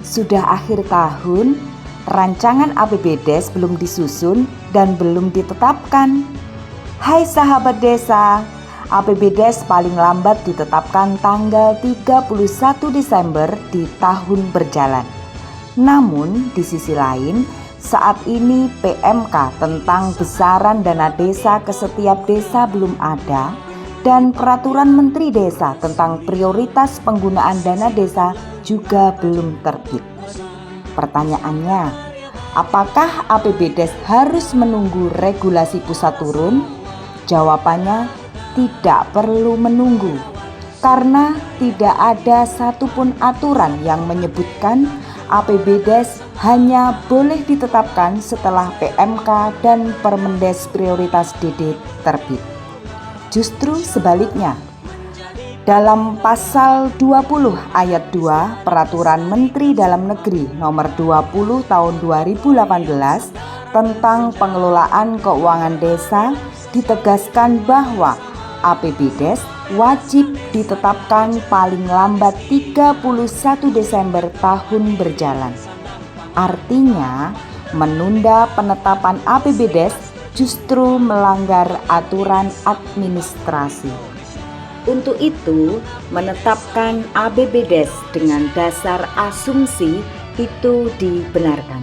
Sudah akhir tahun, rancangan APBDes belum disusun dan belum ditetapkan. Hai sahabat desa, APBDes paling lambat ditetapkan tanggal 31 Desember di tahun berjalan. Namun di sisi lain, saat ini PMK tentang besaran dana desa ke setiap desa belum ada dan peraturan Menteri Desa tentang prioritas penggunaan dana desa juga belum terbit. Pertanyaannya, apakah APBDes harus menunggu regulasi pusat turun? Jawabannya, tidak perlu menunggu, karena tidak ada satupun aturan yang menyebutkan APBDes hanya boleh ditetapkan setelah PMK dan Permendes Prioritas DD terbit. Justru sebaliknya, dalam pasal 20 ayat 2 Peraturan Menteri Dalam Negeri nomor 20 tahun 2018 tentang pengelolaan keuangan desa ditegaskan bahwa APBDes wajib ditetapkan paling lambat 31 Desember tahun berjalan. Artinya, menunda penetapan APBDes justru melanggar aturan administrasi. Untuk itu, menetapkan APBDes dengan dasar asumsi itu dibenarkan.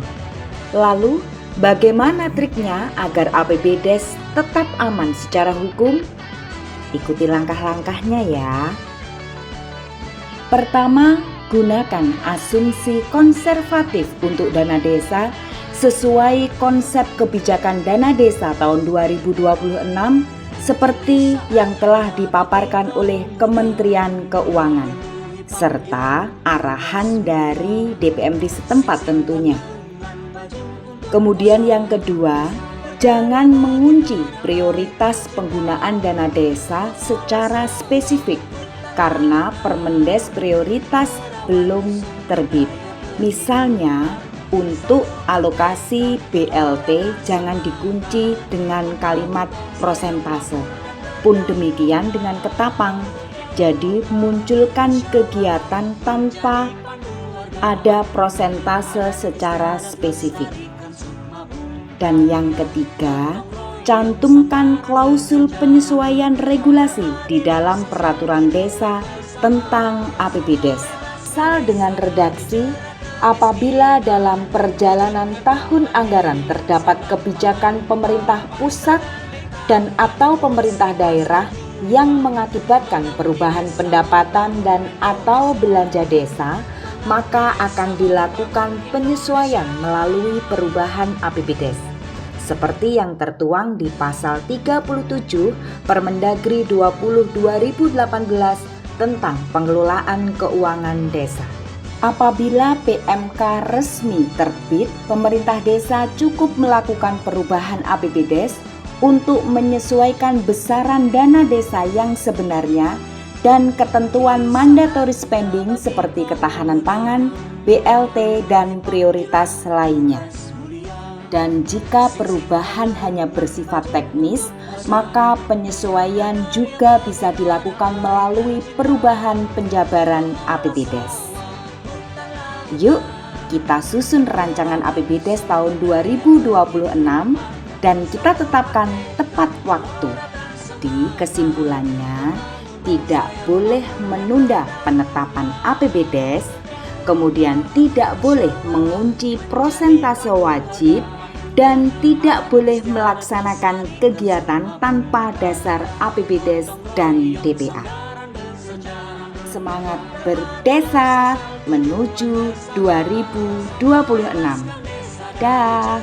Lalu, bagaimana triknya agar APBDes tetap aman secara hukum? Ikuti langkah-langkahnya ya. Pertama, gunakan asumsi konservatif untuk dana desa sesuai konsep kebijakan dana desa tahun 2026 seperti yang telah dipaparkan oleh Kementerian Keuangan serta arahan dari DPMD setempat tentunya. Kemudian yang kedua, jangan mengunci prioritas penggunaan dana desa secara spesifik karena Permendes prioritas belum terbit. Misalnya, untuk alokasi BLT jangan dikunci dengan kalimat prosentase. Pun demikian dengan ketapang. Jadi munculkan kegiatan tanpa ada prosentase secara spesifik. Dan yang ketiga, cantumkan klausul penyesuaian regulasi di dalam peraturan desa tentang APBDes. Asal dengan redaksi, apabila dalam perjalanan tahun anggaran terdapat kebijakan pemerintah pusat dan atau pemerintah daerah yang mengakibatkan perubahan pendapatan dan atau belanja desa, maka akan dilakukan penyesuaian melalui perubahan APBDes. Seperti yang tertuang di pasal 37 Permendagri 20/2018 tentang pengelolaan keuangan desa. Apabila PMK resmi terbit, pemerintah desa cukup melakukan perubahan APBDes untuk menyesuaikan besaran dana desa yang sebenarnya dan ketentuan mandatory spending seperti ketahanan pangan, BLT, dan prioritas lainnya. Dan jika perubahan hanya bersifat teknis, maka penyesuaian juga bisa dilakukan melalui perubahan penjabaran APBDes. Yuk, kita susun rancangan APBDes tahun 2026 dan kita tetapkan tepat waktu. Di kesimpulannya, tidak boleh menunda penetapan APBDes, kemudian tidak boleh mengunci prosentase wajib, dan tidak boleh melaksanakan kegiatan tanpa dasar APBDes dan DPA. Semangat berdesa menuju 2026. Dah.